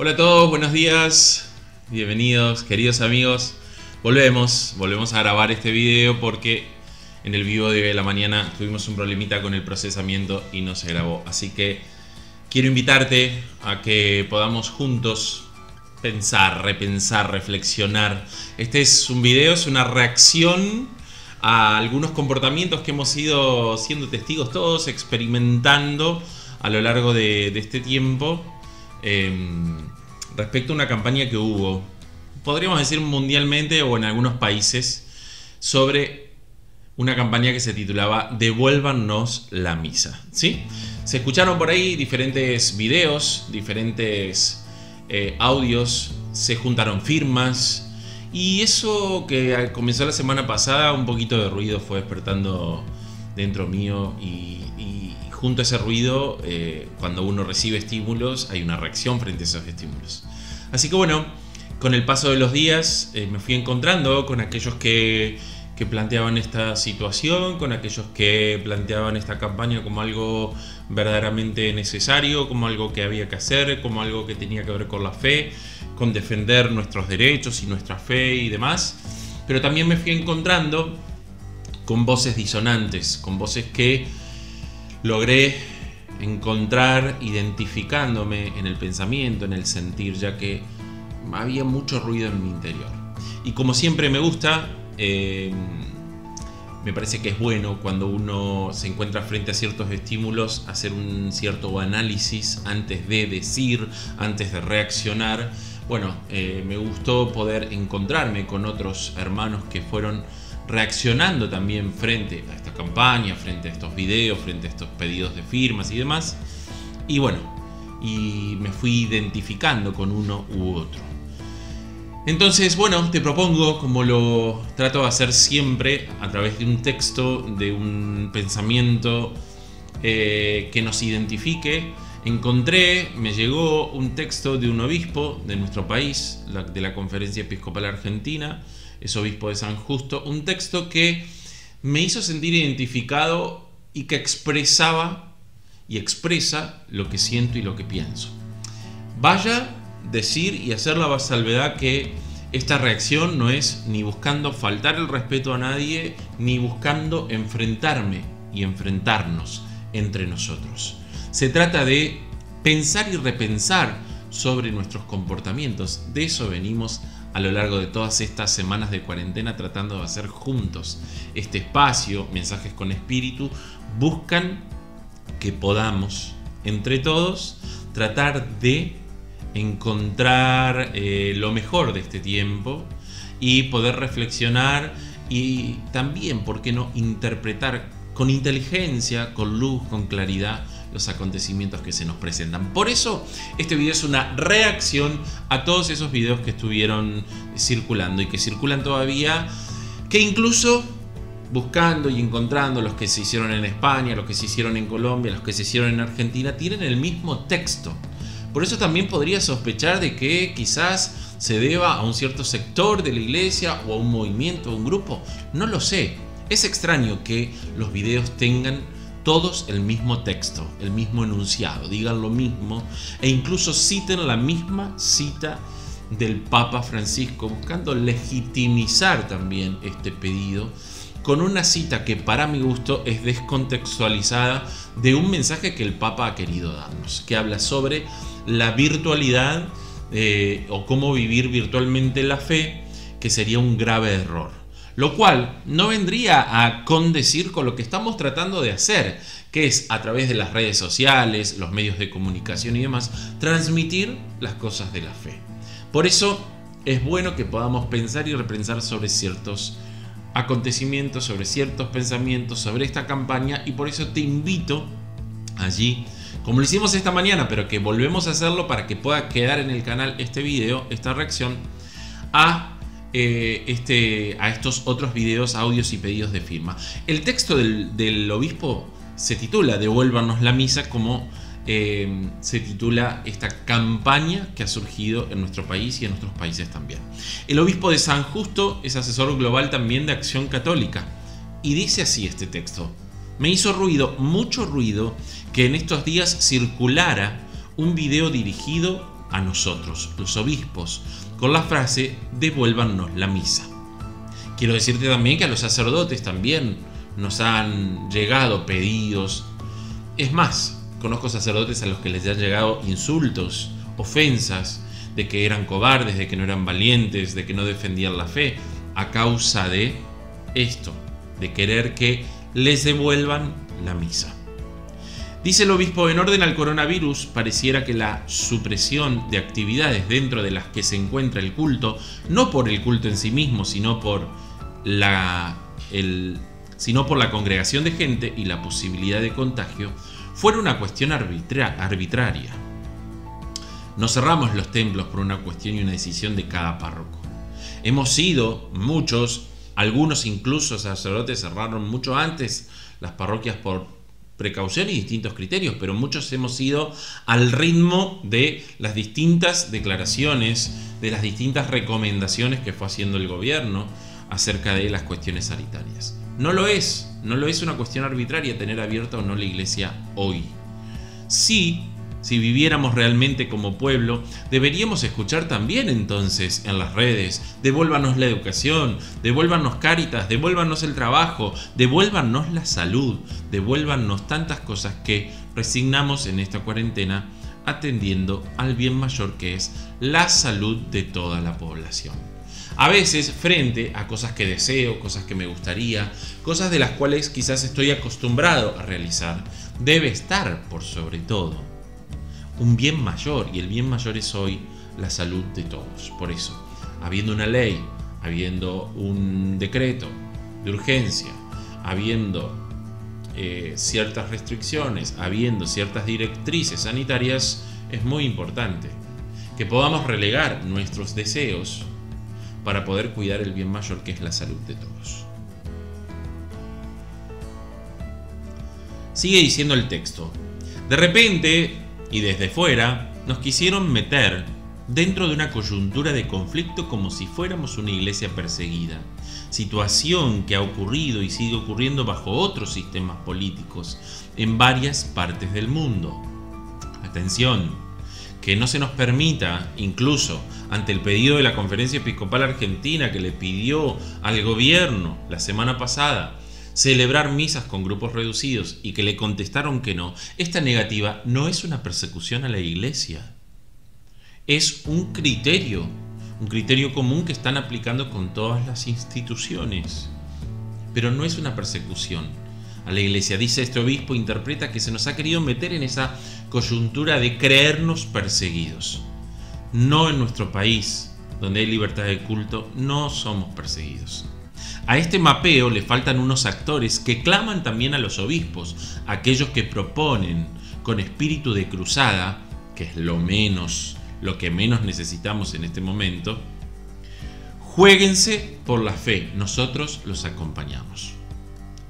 Hola a todos, buenos días, bienvenidos queridos amigos. Volvemos a grabar este video porque en el vivo de hoy de la mañana tuvimos un problemita con el procesamiento y no se grabó. Así que quiero invitarte a que podamos juntos pensar, repensar, reflexionar. Este es un video, es una reacción a algunos comportamientos que hemos ido siendo testigos todos, experimentando a lo largo de este tiempo. Respecto a una campaña que hubo, podríamos decir mundialmente o en algunos países, sobre una campaña que se titulaba Devuélvanos la misa, ¿sí? Se escucharon por ahí diferentes videos, diferentes audios, se juntaron firmas y eso que comenzó la semana pasada, un poquito de ruido fue despertando dentro mío y junto a ese ruido, cuando uno recibe estímulos, hay una reacción frente a esos estímulos. Así que bueno, con el paso de los días me fui encontrando con aquellos que planteaban esta situación, con aquellos que planteaban esta campaña como algo verdaderamente necesario, como algo que había que hacer, como algo que tenía que ver con la fe, con defender nuestros derechos y nuestra fe y demás. Pero también me fui encontrando con voces disonantes, con voces que logré encontrar identificándome en el pensamiento, en el sentir, ya que había mucho ruido en mi interior. Y como siempre me gusta, me parece que es bueno cuando uno se encuentra frente a ciertos estímulos hacer un cierto análisis antes de decir, antes de reaccionar. Bueno, me gustó poder encontrarme con otros hermanos que fueron reaccionando también frente a esta campaña, frente a estos videos, frente a estos pedidos de firmas y demás. Y bueno, y me fui identificando con uno u otro. Entonces, bueno, te propongo, como lo trato de hacer siempre, a través de un texto, de un pensamiento que nos identifique. Me llegó un texto de un obispo de nuestro país, de la Conferencia Episcopal Argentina, es obispo de San Justo, un texto que me hizo sentir identificado y que expresaba y expresa lo que siento y lo que pienso. Vaya decir y hacer la salvedad que esta reacción no es ni buscando faltar el respeto a nadie, ni buscando enfrentarme y enfrentarnos entre nosotros. Se trata de pensar y repensar sobre nuestros comportamientos. De eso venimos a lo largo de todas estas semanas de cuarentena tratando de hacer juntos. Este espacio, Mensajes con Espíritu, buscan que podamos, entre todos, tratar de encontrar lo mejor de este tiempo y poder reflexionar y también, ¿por qué no?, interpretar con inteligencia, con luz, con claridad los acontecimientos que se nos presentan. Por eso este video es una reacción a todos esos videos que estuvieron circulando y que circulan todavía, que incluso buscando y encontrando los que se hicieron en España, los que se hicieron en Colombia, los que se hicieron en Argentina, tienen el mismo texto. Por eso también podría sospechar de que quizás se deba a un cierto sector de la iglesia o a un movimiento, a un grupo. No lo sé. Es extraño que los videos tengan todos el mismo texto, el mismo enunciado, digan lo mismo e incluso citen la misma cita del Papa Francisco, buscando legitimizar también este pedido con una cita que para mi gusto es descontextualizada de un mensaje que el Papa ha querido darnos, que habla sobre la virtualidad o cómo vivir virtualmente la fe, que sería un grave error. Lo cual no vendría a condecir con lo que estamos tratando de hacer, que es a través de las redes sociales, los medios de comunicación y demás, transmitir las cosas de la fe. Por eso es bueno que podamos pensar y repensar sobre ciertos acontecimientos, sobre ciertos pensamientos, sobre esta campaña, y por eso te invito allí, como lo hicimos esta mañana, pero que volvemos a hacerlo para que pueda quedar en el canal este video, esta reacción, a estos otros videos, audios y pedidos de firma. El texto del obispo se titula Devuélvanos la misa, como se titula esta campaña que ha surgido en nuestro país y en otros países también. El obispo de San Justo es asesor global también de Acción Católica y dice así este texto: me hizo mucho ruido, que en estos días circulara un video dirigido a nosotros, los obispos, con la frase devuélvannos la misa. Quiero decirte también que a los sacerdotes también nos han llegado pedidos. Es más, conozco sacerdotes a los que les han llegado insultos, ofensas, de que eran cobardes, de que no eran valientes, de que no defendían la fe, a causa de esto, de querer que les devuelvan la misa. Dice el obispo, en orden al coronavirus, pareciera que la supresión de actividades dentro de las que se encuentra el culto, no por el culto en sí mismo, sino por la congregación de gente y la posibilidad de contagio, fuera una cuestión arbitraria. No cerramos los templos por una cuestión y una decisión de cada párroco. Hemos sido muchos, algunos incluso sacerdotes cerraron mucho antes las parroquias por precaución y distintos criterios, pero muchos hemos ido al ritmo de las distintas declaraciones, de las distintas recomendaciones que fue haciendo el gobierno acerca de las cuestiones sanitarias. No lo es una cuestión arbitraria tener abierta o no la iglesia hoy. Sí, si viviéramos realmente como pueblo, deberíamos escuchar también entonces en las redes, devuélvanos la educación, devuélvanos Cáritas, devuélvanos el trabajo, devuélvanos la salud, devuélvanos tantas cosas que resignamos en esta cuarentena atendiendo al bien mayor que es la salud de toda la población. A veces frente a cosas que deseo, cosas que me gustaría, cosas de las cuales quizás estoy acostumbrado a realizar, debe estar por sobre todo un bien mayor, y el bien mayor es hoy la salud de todos. Por eso, habiendo una ley, habiendo un decreto de urgencia, habiendo ciertas restricciones, habiendo ciertas directrices sanitarias, es muy importante que podamos relegar nuestros deseos para poder cuidar el bien mayor que es la salud de todos. Sigue diciendo el texto. De repente, y desde fuera, nos quisieron meter dentro de una coyuntura de conflicto como si fuéramos una iglesia perseguida, situación que ha ocurrido y sigue ocurriendo bajo otros sistemas políticos en varias partes del mundo. Atención, que no se nos permita, incluso ante el pedido de la Conferencia Episcopal Argentina que le pidió al gobierno la semana pasada celebrar misas con grupos reducidos y que le contestaron que no, esta negativa no es una persecución a la iglesia, es un criterio común que están aplicando con todas las instituciones, pero no es una persecución a la iglesia. Dice este obispo, interpreta que se nos ha querido meter en esa coyuntura de creernos perseguidos. No en nuestro país, donde hay libertad de culto, no somos perseguidos. A este mapeo le faltan unos actores que claman también a los obispos, aquellos que proponen con espíritu de cruzada, que es lo que menos necesitamos en este momento, juéguense por la fe, nosotros los acompañamos.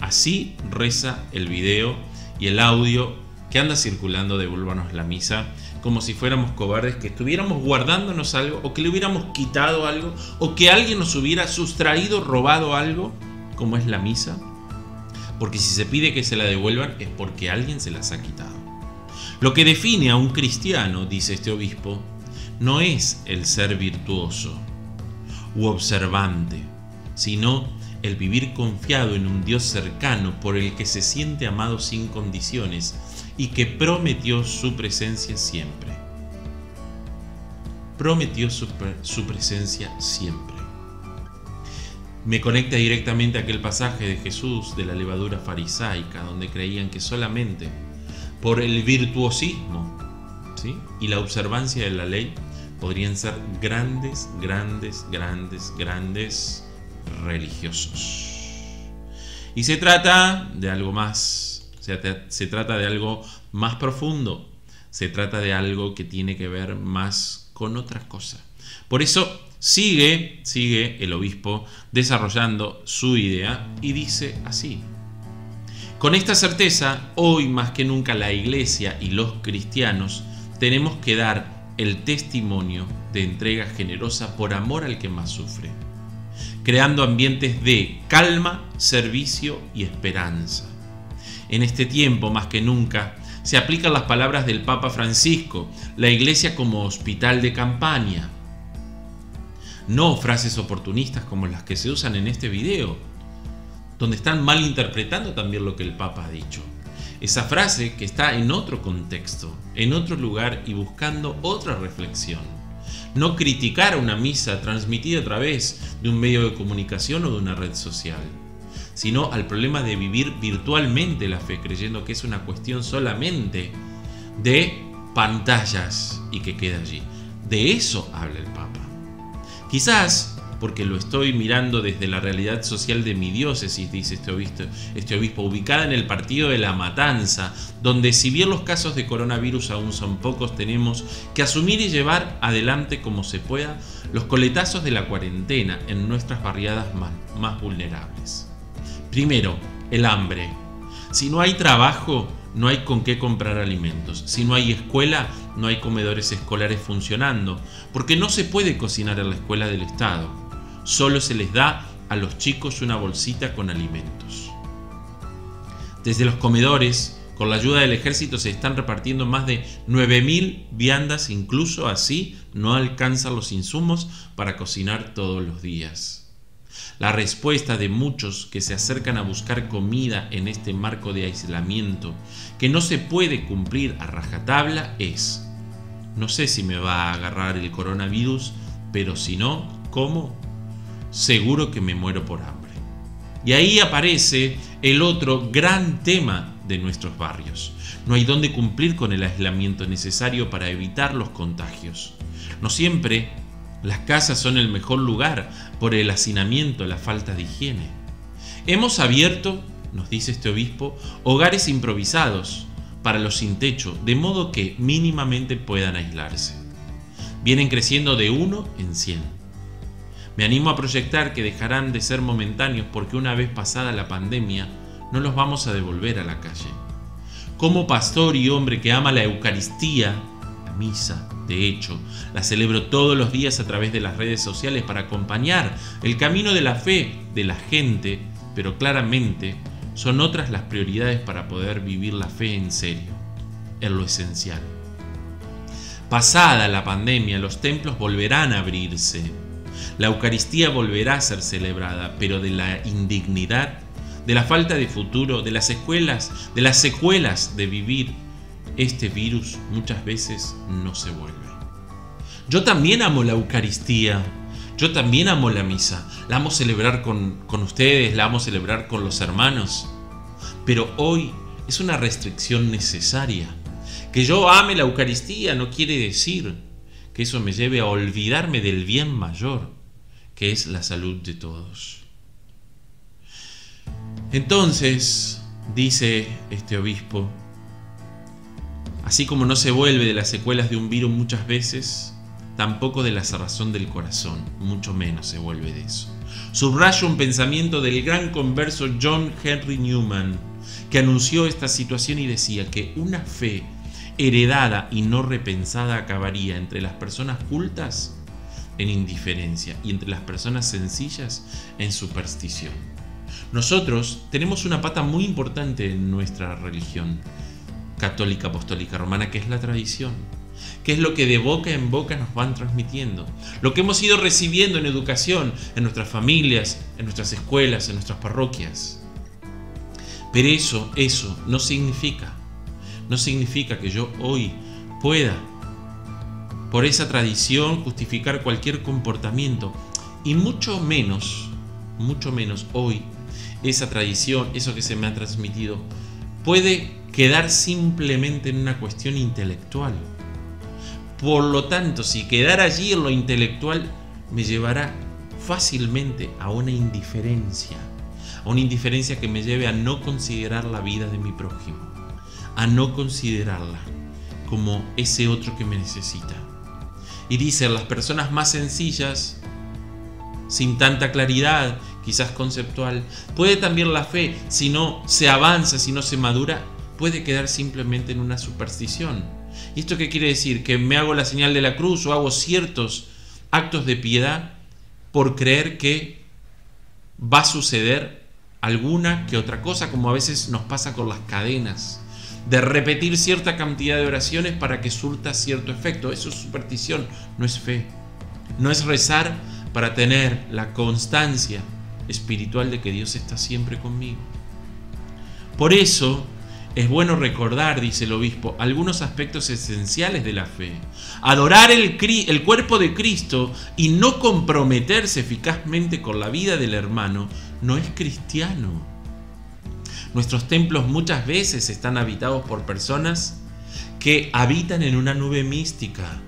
Así reza el video y el audio que anda circulando, devuélvanos la misa, como si fuéramos cobardes, que estuviéramos guardándonos algo, o que le hubiéramos quitado algo, o que alguien nos hubiera sustraído, robado algo, como es la misa. Porque si se pide que se la devuelvan es porque alguien se las ha quitado. Lo que define a un cristiano, dice este obispo, no es el ser virtuoso u observante, sino el vivir confiado en un Dios cercano por el que se siente amado sin condiciones y que prometió su presencia siempre. Prometió su presencia siempre. Me conecta directamente a aquel pasaje de Jesús de la levadura farisaica, donde creían que solamente por el virtuosismo, ¿sí?, y la observancia de la ley podrían ser grandes religiosos. Y se trata de algo más. Se trata de algo más profundo, se trata de algo que tiene que ver más con otras cosas. Por eso sigue el obispo desarrollando su idea y dice así: con esta certeza, hoy más que nunca la Iglesia y los cristianos tenemos que dar el testimonio de entrega generosa por amor al que más sufre, creando ambientes de calma, servicio y esperanza. En este tiempo, más que nunca, se aplican las palabras del Papa Francisco, la Iglesia como hospital de campaña. No frases oportunistas como las que se usan en este video, donde están malinterpretando también lo que el Papa ha dicho. Esa frase que está en otro contexto, en otro lugar y buscando otra reflexión. No criticar una misa transmitida a través de un medio de comunicación o de una red social, sino al problema de vivir virtualmente la fe, creyendo que es una cuestión solamente de pantallas y que queda allí. De eso habla el Papa. Quizás porque lo estoy mirando desde la realidad social de mi diócesis, dice este obispo, ubicada en el partido de La Matanza, donde si bien los casos de coronavirus aún son pocos, tenemos que asumir y llevar adelante como se pueda los coletazos de la cuarentena en nuestras barriadas más vulnerables. Primero, el hambre. Si no hay trabajo, no hay con qué comprar alimentos. Si no hay escuela, no hay comedores escolares funcionando, porque no se puede cocinar en la escuela del Estado. Solo se les da a los chicos una bolsita con alimentos. Desde los comedores, con la ayuda del ejército, se están repartiendo más de 9.000 viandas, incluso así no alcanzan los insumos para cocinar todos los días. La respuesta de muchos que se acercan a buscar comida en este marco de aislamiento, que no se puede cumplir a rajatabla, es: no sé si me va a agarrar el coronavirus, pero si no, ¿cómo? Seguro que me muero por hambre. Y ahí aparece el otro gran tema de nuestros barrios. No hay dónde cumplir con el aislamiento necesario para evitar los contagios. No siempre las casas son el mejor lugar por el hacinamiento, la falta de higiene. Hemos abierto, nos dice este obispo, hogares improvisados para los sin techo, de modo que mínimamente puedan aislarse. Vienen creciendo de 1 en 100. Me animo a proyectar que dejarán de ser momentáneos porque una vez pasada la pandemia no los vamos a devolver a la calle. Como pastor y hombre que ama la Eucaristía, la misa, de hecho, la celebro todos los días a través de las redes sociales para acompañar el camino de la fe de la gente, pero claramente son otras las prioridades para poder vivir la fe en serio, en lo esencial. Pasada la pandemia, los templos volverán a abrirse. La Eucaristía volverá a ser celebrada, pero de la indignidad, de la falta de futuro, de las secuelas de vivir este virus, muchas veces no se vuelve. Yo también amo la Eucaristía, yo también amo la misa, la amo celebrar con ustedes, la amo celebrar con los hermanos, pero hoy es una restricción necesaria. Que yo ame la Eucaristía no quiere decir que eso me lleve a olvidarme del bien mayor, que es la salud de todos. Entonces, dice este obispo, así como no se vuelve de las secuelas de un virus muchas veces, tampoco de la cerrazón del corazón, mucho menos se vuelve de eso. Subrayo un pensamiento del gran converso John Henry Newman, que anunció esta situación y decía que una fe heredada y no repensada acabaría entre las personas cultas en indiferencia y entre las personas sencillas en superstición. Nosotros tenemos una pata muy importante en nuestra religión católica apostólica romana, que es la tradición, que es lo que de boca en boca nos van transmitiendo, lo que hemos ido recibiendo en educación, en nuestras familias, en nuestras escuelas, en nuestras parroquias. Pero eso no significa que yo hoy pueda, por esa tradición, justificar cualquier comportamiento, y mucho menos hoy esa tradición, eso que se me ha transmitido, puede quedar simplemente en una cuestión intelectual. Por lo tanto, si quedara allí en lo intelectual, me llevará fácilmente a una indiferencia que me lleve a no considerar la vida de mi prójimo, a no considerarla como ese otro que me necesita. Y dicen, las personas más sencillas, sin tanta claridad, quizás conceptual, puede también la fe, si no se avanza, si no se madura, puede quedar simplemente en una superstición. ¿Y esto qué quiere decir? Que me hago la señal de la cruz o hago ciertos actos de piedad por creer que va a suceder alguna que otra cosa, como a veces nos pasa con las cadenas de repetir cierta cantidad de oraciones para que surta cierto efecto. Eso es superstición, no es fe. No es rezar para tener la constancia espiritual de que Dios está siempre conmigo. Por eso es bueno recordar, dice el obispo, algunos aspectos esenciales de la fe. Adorar el cuerpo de Cristo y no comprometerse eficazmente con la vida del hermano no es cristiano. Nuestros templos muchas veces están habitados por personas que habitan en una nube mística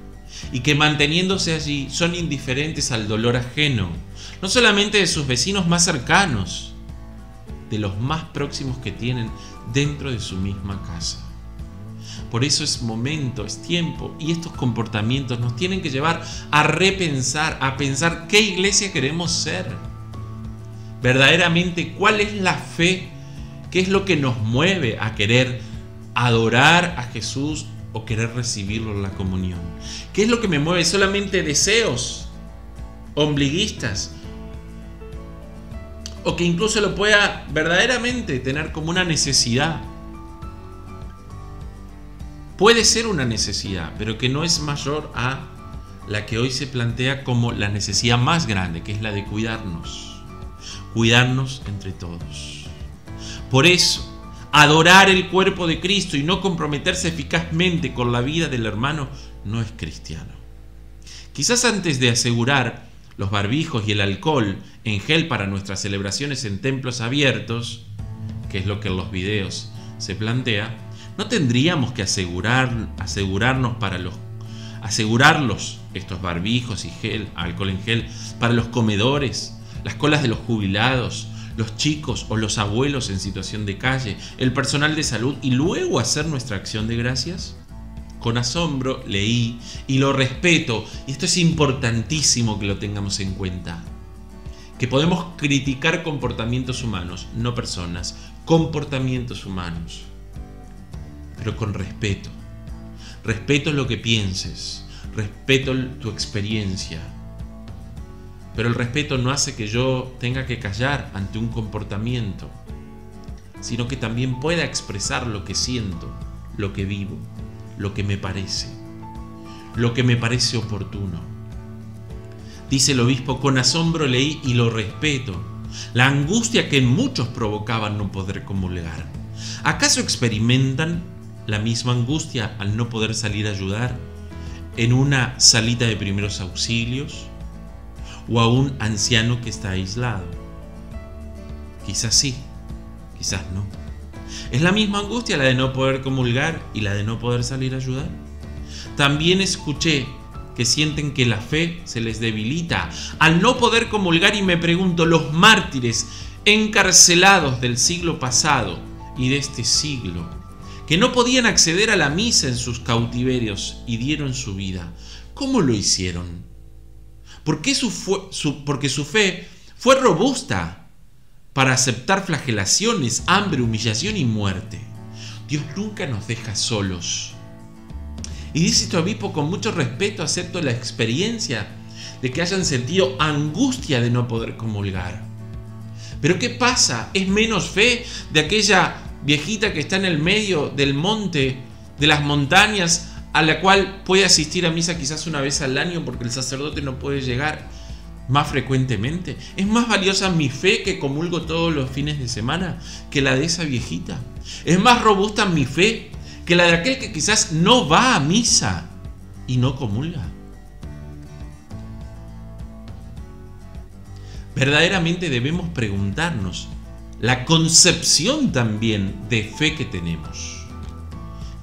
y que, manteniéndose allí, son indiferentes al dolor ajeno, no solamente de sus vecinos más cercanos, de los más próximos que tienen dentro de su misma casa. Por eso es momento, es tiempo, y estos comportamientos nos tienen que llevar a repensar, a pensar qué iglesia queremos ser. Verdaderamente, ¿cuál es la fe? ¿Qué es lo que nos mueve a querer adorar a Jesús o querer recibirlo en la comunión? ¿Qué es lo que me mueve? ¿Solamente deseos ombliguistas? O que incluso lo pueda verdaderamente tener como una necesidad. Puede ser una necesidad, pero que no es mayor a la que hoy se plantea como la necesidad más grande, que es la de cuidarnos. Cuidarnos entre todos. Por eso, adorar el cuerpo de Cristo y no comprometerse eficazmente con la vida del hermano no es cristiano. Quizás antes de asegurar los barbijos y el alcohol en gel para nuestras celebraciones en templos abiertos, que es lo que en los videos se plantea, no tendríamos que asegurarnos estos barbijos y alcohol en gel para los comedores, las colas de los jubilados, los chicos o los abuelos en situación de calle, el personal de salud, y luego hacer nuestra acción de gracias. Con asombro leí y lo respeto, y esto es importantísimo que lo tengamos en cuenta, que podemos criticar comportamientos humanos, no personas, comportamientos humanos, pero con respeto. Respeto lo que pienses, respeto tu experiencia, pero el respeto no hace que yo tenga que callar ante un comportamiento, sino que también pueda expresar lo que siento, lo que vivo, lo que me parece oportuno. Dice el obispo: con asombro leí y lo respeto la angustia que en muchos provocaba no poder comulgar. ¿Acaso experimentan la misma angustia al no poder salir a ayudar en una salita de primeros auxilios o a un anciano que está aislado? Quizás sí, quizás no. ¿Es la misma angustia la de no poder comulgar y la de no poder salir a ayudar? También escuché que sienten que la fe se les debilita al no poder comulgar, y me pregunto, los mártires encarcelados del siglo pasado y de este siglo, que no podían acceder a la misa en sus cautiverios y dieron su vida, ¿cómo lo hicieron? Porque su fe fue robusta para aceptar flagelaciones, hambre, humillación y muerte. Dios nunca nos deja solos. Y dice este obispo: con mucho respeto acepto la experiencia de que hayan sentido angustia de no poder comulgar. Pero ¿qué pasa? ¿Es menos fe de aquella viejita que está en el medio del monte, de las montañas, a la cual puede asistir a misa quizás una vez al año porque el sacerdote no puede llegar más frecuentemente? ¿Es más valiosa mi fe, que comulgo todos los fines de semana, que la de esa viejita? ¿Es más robusta mi fe que la de aquel que quizás no va a misa y no comulga? Verdaderamente debemos preguntarnos la concepción también de fe que tenemos.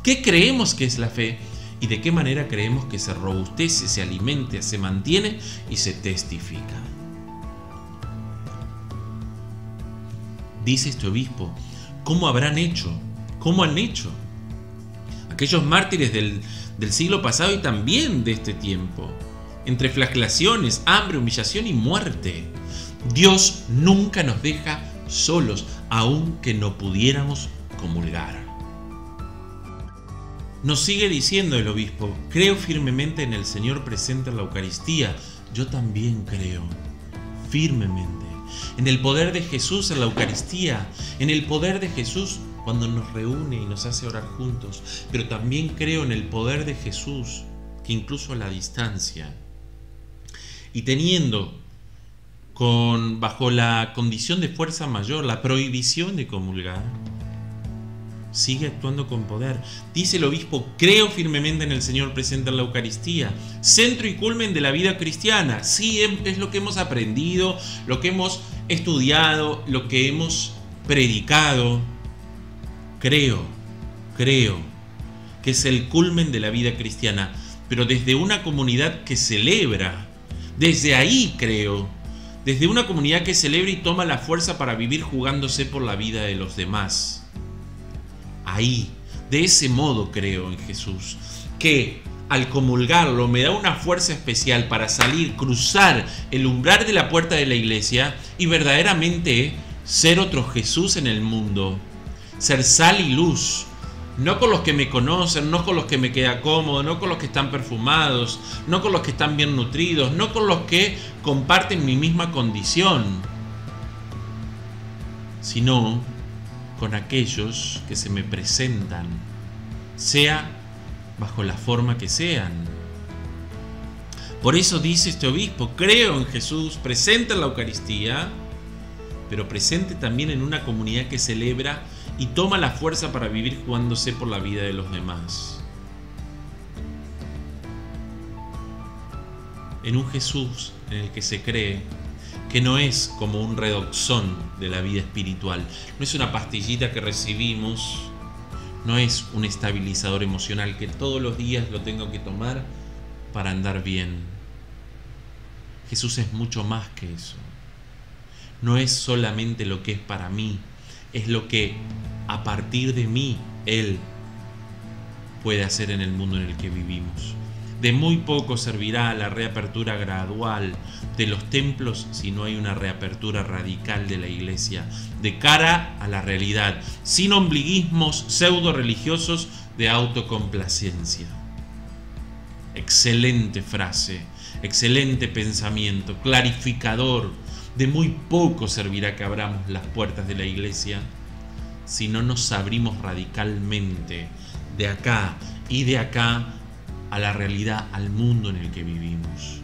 ¿Qué creemos que es la fe? ¿Y de qué manera creemos que se robustece, se alimenta, se mantiene y se testifica? Dice este obispo: ¿cómo habrán hecho? ¿Cómo han hecho aquellos mártires del siglo pasado y también de este tiempo? Entre flagelaciones, hambre, humillación y muerte. Dios nunca nos deja solos, aunque no pudiéramos comulgar. Nos sigue diciendo el obispo: creo firmemente en el Señor presente en la Eucaristía. Yo también creo firmemente en el poder de Jesús en la Eucaristía, en el poder de Jesús cuando nos reúne y nos hace orar juntos, pero también creo en el poder de Jesús, que incluso a la distancia, y teniendo bajo la condición de fuerza mayor, la prohibición de comulgar, sigue actuando con poder. Dice el obispo: creo firmemente en el Señor presente en la Eucaristía, centro y culmen de la vida cristiana. Sí, es lo que hemos aprendido, lo que hemos estudiado, lo que hemos predicado. Creo que es el culmen de la vida cristiana, pero desde una comunidad que celebra. Desde ahí creo, desde una comunidad que celebra y toma la fuerza para vivir jugándose por la vida de los demás. Ahí, de ese modo creo en Jesús, que al comulgarlo me da una fuerza especial para salir, cruzar el umbral de la puerta de la iglesia y verdaderamente ser otro Jesús en el mundo, ser sal y luz. No con los que me conocen, no con los que me queda cómodo, no con los que están perfumados, no con los que están bien nutridos, no con los que comparten mi misma condición, sino con aquellos que se me presentan, sea bajo la forma que sean. Por eso dice este obispo: creo en Jesús presente en la Eucaristía, pero presente también en una comunidad que celebra y toma la fuerza para vivir jugándose por la vida de los demás. En un Jesús en el que se cree que no es como un redoxón de la vida espiritual, no es una pastillita que recibimos, no es un estabilizador emocional que todos los días lo tengo que tomar para andar bien. Jesús es mucho más que eso. No es solamente lo que es para mí, es lo que a partir de mí Él puede hacer en el mundo en el que vivimos. De muy poco servirá la reapertura gradual de los templos si no hay una reapertura radical de la iglesia de cara a la realidad, sin ombliguismos pseudo religiosos de autocomplacencia. Excelente frase, excelente pensamiento, clarificador. De muy poco servirá que abramos las puertas de la iglesia si no nos abrimos radicalmente de acá y de acá a la realidad, al mundo en el que vivimos.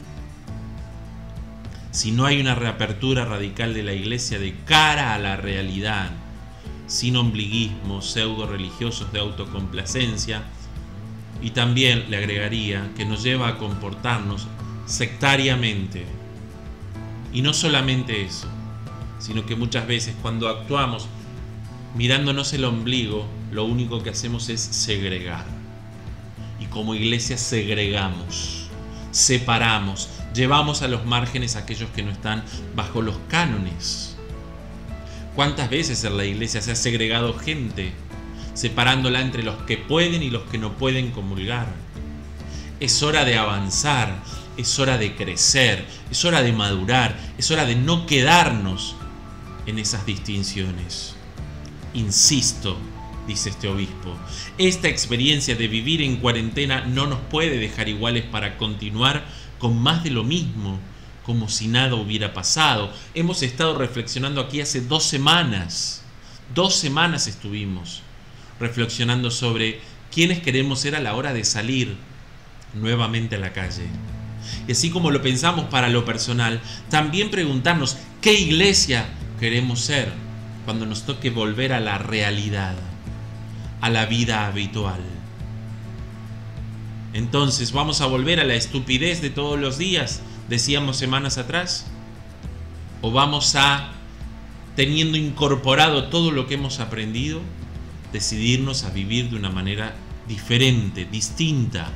Si no hay una reapertura radical de la iglesia de cara a la realidad, sin ombliguismos pseudo religiosos de autocomplacencia, y también le agregaría que nos lleva a comportarnos sectariamente. Y no solamente eso, sino que muchas veces cuando actuamos mirándonos el ombligo, lo único que hacemos es segregar. Y como iglesia segregamos, separamos, llevamos a los márgenes a aquellos que no están bajo los cánones. ¿Cuántas veces en la iglesia se ha segregado gente, separándola entre los que pueden y los que no pueden comulgar? Es hora de avanzar, es hora de crecer, es hora de madurar, es hora de no quedarnos en esas distinciones. Insisto, dice este obispo, esta experiencia de vivir en cuarentena no nos puede dejar iguales para continuar con más de lo mismo, como si nada hubiera pasado. Hemos estado reflexionando aquí hace 2 semanas. 2 semanas estuvimos reflexionando sobre quiénes queremos ser a la hora de salir nuevamente a la calle. Y así como lo pensamos para lo personal, también preguntarnos qué iglesia queremos ser cuando nos toque volver a la realidad, a la vida habitual. Entonces, ¿vamos a volver a la estupidez de todos los días, decíamos semanas atrás? ¿O vamos a, teniendo incorporado todo lo que hemos aprendido, decidirnos a vivir de una manera diferente, distinta,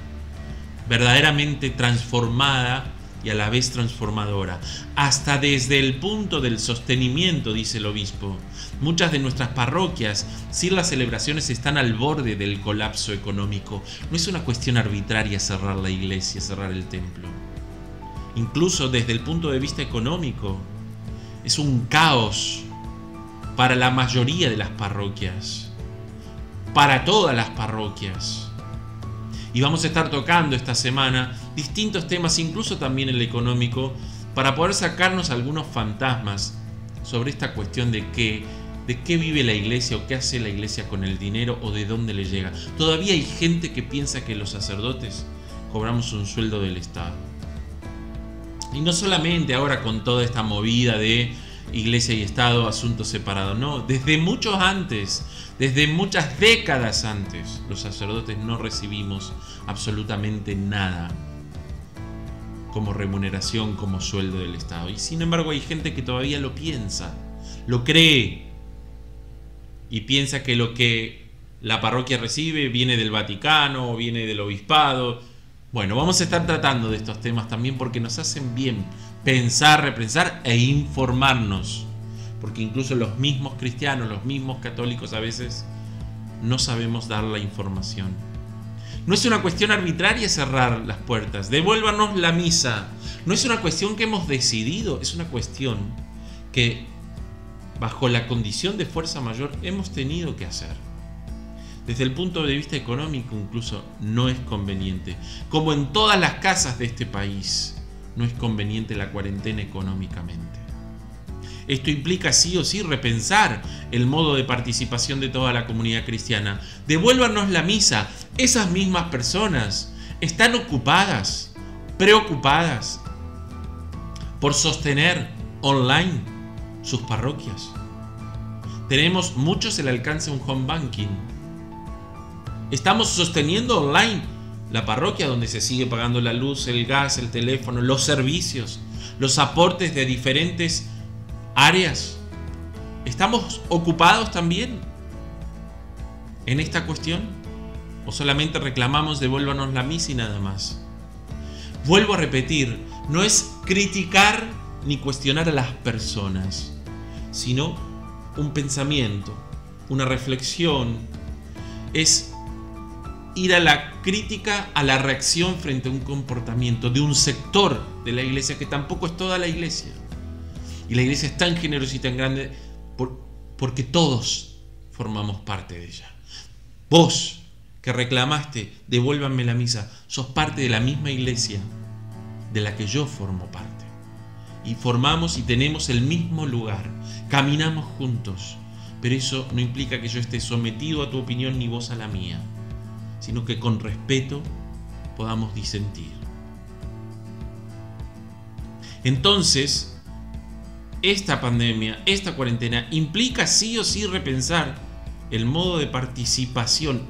verdaderamente transformada y a la vez transformadora, hasta desde el punto del sostenimiento, dice el obispo? Muchas de nuestras parroquias, si las celebraciones están al borde del colapso económico, no es una cuestión arbitraria cerrar la iglesia, cerrar el templo. Incluso desde el punto de vista económico, es un caos para la mayoría de las parroquias, para todas las parroquias. Y vamos a estar tocando esta semana distintos temas, incluso también el económico, para poder sacarnos algunos fantasmas sobre esta cuestión de que de qué vive la iglesia o qué hace la iglesia con el dinero o de dónde le llega. Todavía hay gente que piensa que los sacerdotes cobramos un sueldo del Estado. Y no solamente ahora con toda esta movida de iglesia y Estado, asuntos separados, no, desde muchos antes, desde muchas décadas antes, los sacerdotes no recibimos absolutamente nada como remuneración, como sueldo del Estado. Y sin embargo hay gente que todavía lo piensa, lo cree, y piensa que lo que la parroquia recibe viene del Vaticano o viene del obispado. Bueno, vamos a estar tratando de estos temas también porque nos hacen bien pensar, repensar e informarnos. Porque incluso los mismos cristianos, los mismos católicos a veces no sabemos dar la información. No es una cuestión arbitraria cerrar las puertas. Devuélvanos la misa. No es una cuestión que hemos decidido, es una cuestión que bajo la condición de fuerza mayor hemos tenido que hacer. Desde el punto de vista económico incluso no es conveniente. Como en todas las casas de este país, no es conveniente la cuarentena económicamente. Esto implica sí o sí repensar el modo de participación de toda la comunidad cristiana. Devuélvanos la misa. Esas mismas personas están ocupadas, preocupadas por sostener online sus parroquias. Tenemos muchos el alcance de un home banking. Estamos sosteniendo online la parroquia donde se sigue pagando la luz, el gas, el teléfono, los servicios, los aportes de diferentes áreas. ¿Estamos ocupados también en esta cuestión? ¿O solamente reclamamos devuélvanos la misa y nada más? Vuelvo a repetir, no es criticar ni cuestionar a las personas, sino un pensamiento, una reflexión. Es ir a la crítica, a la reacción frente a un comportamiento de un sector de la iglesia que tampoco es toda la iglesia. Y la iglesia es tan generosa y tan grande porque todos formamos parte de ella. Vos que reclamaste, devuélvanme la misa, sos parte de la misma iglesia de la que yo formo parte. Y formamos y tenemos el mismo lugar, caminamos juntos, pero eso no implica que yo esté sometido a tu opinión ni vos a la mía, sino que con respeto podamos disentir. Entonces, esta pandemia, esta cuarentena, implica sí o sí repensar el modo de participación,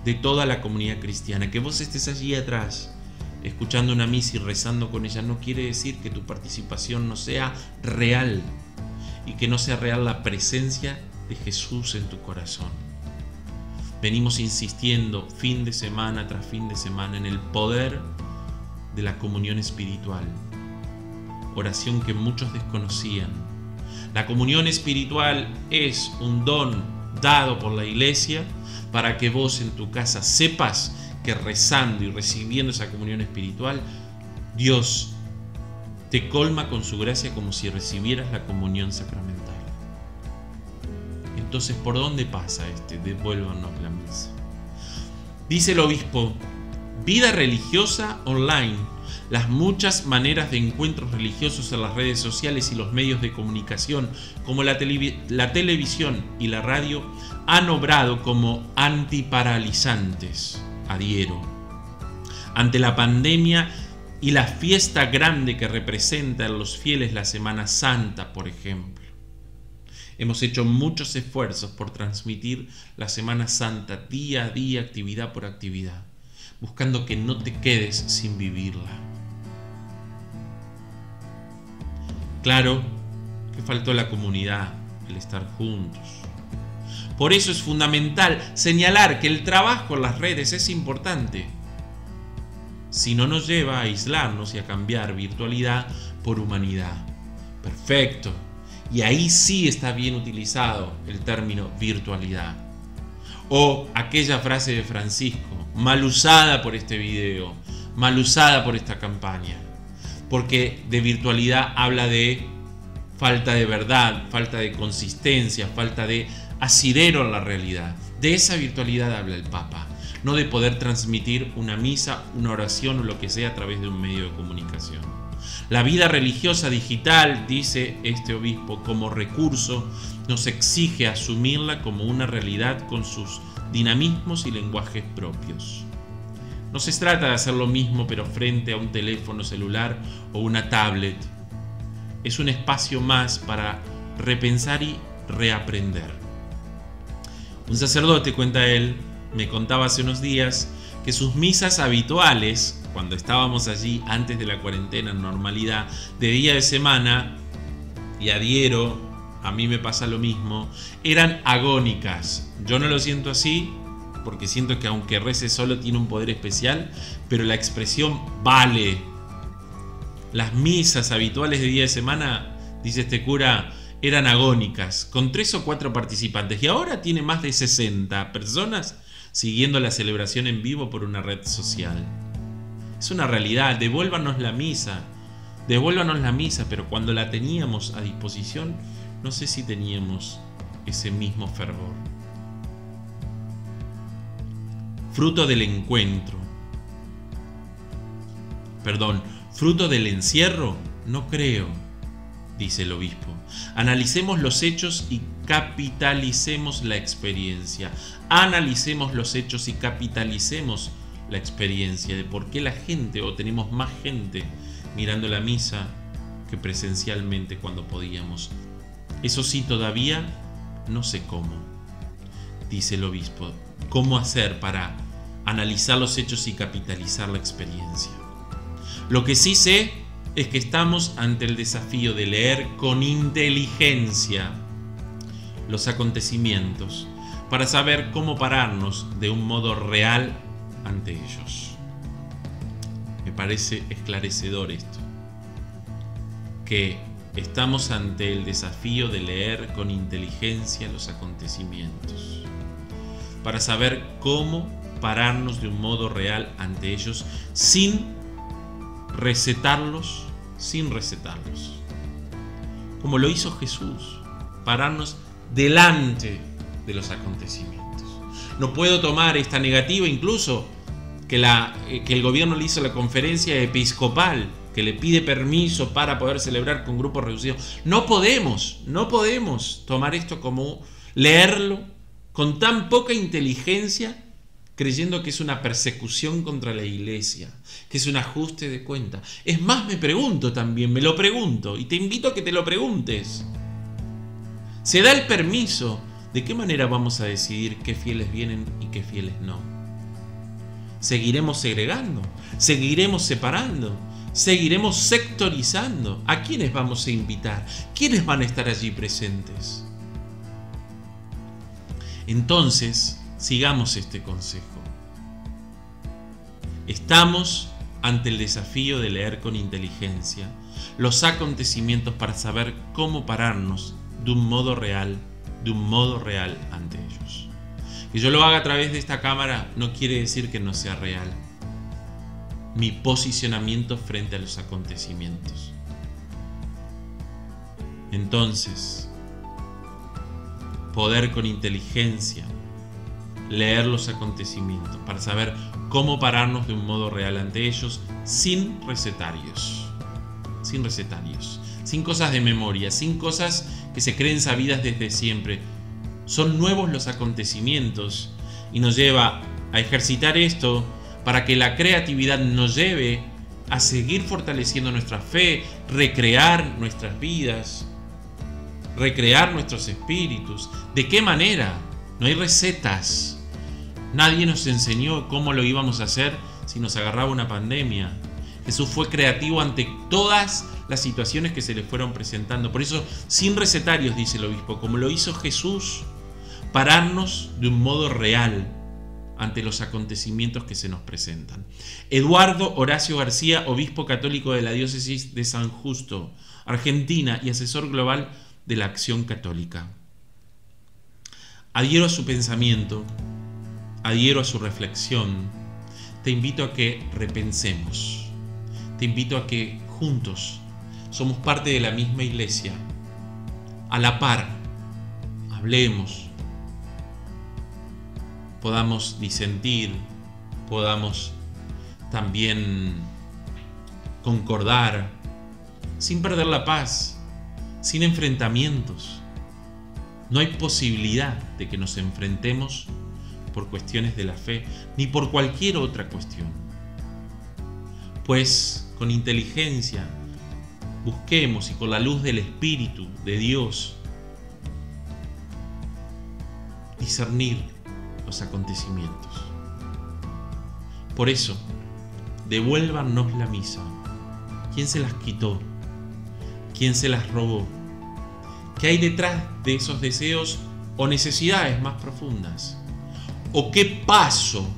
de toda la comunidad cristiana. Que vos estés allí atrás, escuchando una misa y rezando con ella, no quiere decir que tu participación no sea real y que no sea real la presencia de Jesús en tu corazón. Venimos insistiendo fin de semana tras fin de semana en el poder de la comunión espiritual, oración que muchos desconocían. La comunión espiritual es un don dado por la iglesia para que vos en tu casa sepas que rezando y recibiendo esa comunión espiritual, Dios te colma con su gracia como si recibieras la comunión sacramental. Entonces, ¿por dónde pasa devuélvanos la misa? Dice el obispo, vida religiosa online. Las muchas maneras de encuentros religiosos en las redes sociales y los medios de comunicación, como la televisión y la radio, han obrado como antiparalizantes, adhiero, ante la pandemia y la fiesta grande que representa en los fieles la Semana Santa, por ejemplo. Hemos hecho muchos esfuerzos por transmitir la Semana Santa día a día, actividad por actividad, buscando que no te quedes sin vivirla. Claro que faltó la comunidad, el estar juntos. Por eso es fundamental señalar que el trabajo en las redes es importante. Si no nos lleva a aislarnos y a cambiar virtualidad por humanidad. Perfecto. Y ahí sí está bien utilizado el término virtualidad. O aquella frase de Francisco, mal usada por este video, mal usada por esta campaña. Porque de virtualidad habla de falta de verdad, falta de consistencia, falta de asidero en la realidad. De esa virtualidad habla el Papa, no de poder transmitir una misa, una oración o lo que sea a través de un medio de comunicación. La vida religiosa digital, dice este obispo, como recurso, nos exige asumirla como una realidad con sus dinamismos y lenguajes propios. No se trata de hacer lo mismo pero frente a un teléfono celular o una tablet. Es un espacio más para repensar y reaprender. Un sacerdote, cuenta él, me contaba hace unos días que sus misas habituales, cuando estábamos allí antes de la cuarentena en normalidad, de día de semana, y adhiero, a mí me pasa lo mismo, eran agónicas. Yo no lo siento así, porque siento que aunque rece solo tiene un poder especial, pero la expresión vale. Las misas habituales de día de semana, dice este cura, eran agónicas, con 3 o 4 participantes, y ahora tiene más de 60 personas siguiendo la celebración en vivo por una red social. Es una realidad, devuélvanos la misa, pero cuando la teníamos a disposición, no sé si teníamos ese mismo fervor. Fruto del encuentro. Fruto del encierro, no creo, dice el obispo. Analicemos los hechos y capitalicemos la experiencia. Analicemos los hechos y capitalicemos la experiencia de por qué la gente, o tenemos más gente mirando la misa que presencialmente cuando podíamos. Eso sí, todavía no sé cómo, dice el obispo. ¿Cómo hacer para analizar los hechos y capitalizar la experiencia? Lo que sí sé es que estamos ante el desafío de leer con inteligencia los acontecimientos para saber cómo pararnos de un modo real ante ellos. Me parece esclarecedor esto, que estamos ante el desafío de leer con inteligencia los acontecimientos para saber cómo pararnos de un modo real ante ellos sin recetarlos, como lo hizo Jesús, pararnos delante de los acontecimientos. No puedo tomar esta negativa, incluso que el gobierno le hizo la conferencia episcopal, que le pide permiso para poder celebrar con grupos reducidos. No podemos tomar esto como leerlo con tan poca inteligencia, creyendo que es una persecución contra la iglesia, que es un ajuste de cuenta. Es más, me lo pregunto, y te invito a que te lo preguntes. ¿Se da el permiso? ¿De qué manera vamos a decidir qué fieles vienen y qué fieles no? ¿Seguiremos segregando? ¿Seguiremos separando? ¿Seguiremos sectorizando? ¿A quiénes vamos a invitar? ¿Quiénes van a estar allí presentes? Entonces, sigamos este consejo. Estamos ante el desafío de leer con inteligencia los acontecimientos para saber cómo pararnos de un modo real ante ellos. Que yo lo haga a través de esta cámara no quiere decir que no sea real mi posicionamiento frente a los acontecimientos. Entonces, poder con inteligencia leer los acontecimientos para saber cómo pararnos de un modo real ante ellos, sin recetarios, sin cosas de memoria, sin cosas que se creen sabidas desde siempre. Son nuevos los acontecimientos y nos lleva a ejercitar esto para que la creatividad nos lleve a seguir fortaleciendo nuestra fe, recrear nuestras vidas, recrear nuestros espíritus. ¿De qué manera? No hay recetas. Nadie nos enseñó cómo lo íbamos a hacer si nos agarraba una pandemia. Jesús fue creativo ante todas las situaciones que se le fueron presentando. Por eso, sin recetarios, dice el obispo, como lo hizo Jesús, pararnos de un modo real ante los acontecimientos que se nos presentan. Eduardo Horacio García, obispo católico de la diócesis de San Justo, Argentina, y asesor global de la Acción Católica. Adhiero a su pensamiento, adhiero a su reflexión. Te invito a que repensemos. Te invito a que juntos somos parte de la misma iglesia. A la par, hablemos, podamos disentir, podamos también concordar, sin perder la paz, sin enfrentamientos. No hay posibilidad de que nos enfrentemos por cuestiones de la fe, ni por cualquier otra cuestión. Pues con inteligencia busquemos y con la luz del Espíritu de Dios discernir los acontecimientos. Por eso, devuélvanos la misa. ¿Quién se las quitó? ¿Quién se las robó? ¿Qué hay detrás de esos deseos o necesidades más profundas? ¿O qué paso,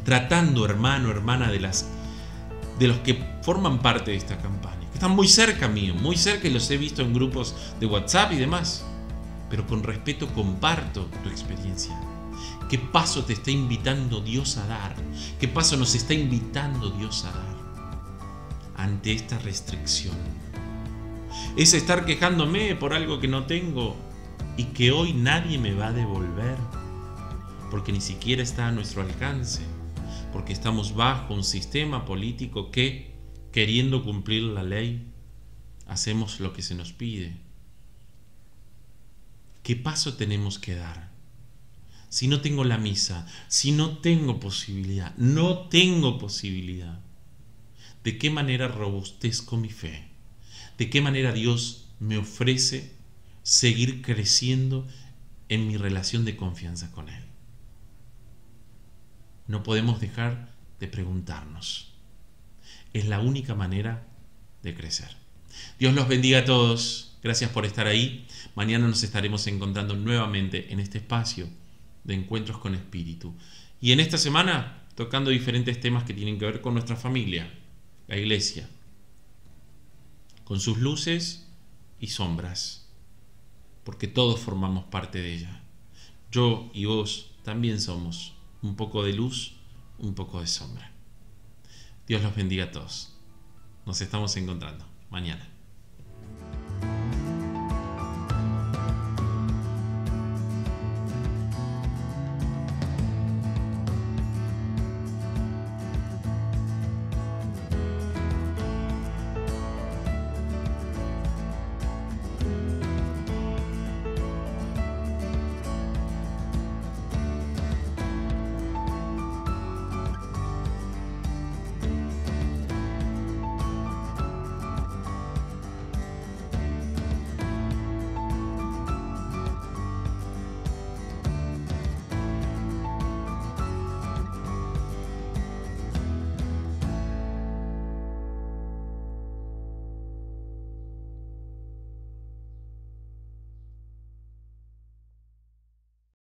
tratando, hermano, hermana, de los que forman parte de esta campaña, que están muy cerca mío, muy cerca, y los he visto en grupos de WhatsApp y demás, pero con respeto comparto tu experiencia? ¿Qué paso te está invitando Dios a dar? ¿Qué paso nos está invitando Dios a dar ante esta restricción? ¿Es estar quejándome por algo que no tengo y que hoy nadie me va a devolver? Porque ni siquiera está a nuestro alcance, porque estamos bajo un sistema político que, queriendo cumplir la ley, hacemos lo que se nos pide. ¿Qué paso tenemos que dar? Si no tengo la misa, si no tengo posibilidad, ¿de qué manera robustezco mi fe? ¿De qué manera Dios me ofrece seguir creciendo en mi relación de confianza con Él? No podemos dejar de preguntarnos. Es la única manera de crecer. Dios los bendiga a todos. Gracias por estar ahí. Mañana nos estaremos encontrando nuevamente en este espacio de encuentros con Espíritu. Y en esta semana tocando diferentes temas que tienen que ver con nuestra familia, la iglesia, con sus luces y sombras, porque todos formamos parte de ella. Yo y vos también somos un poco de luz, un poco de sombra. Dios los bendiga a todos. Nos estamos encontrando mañana.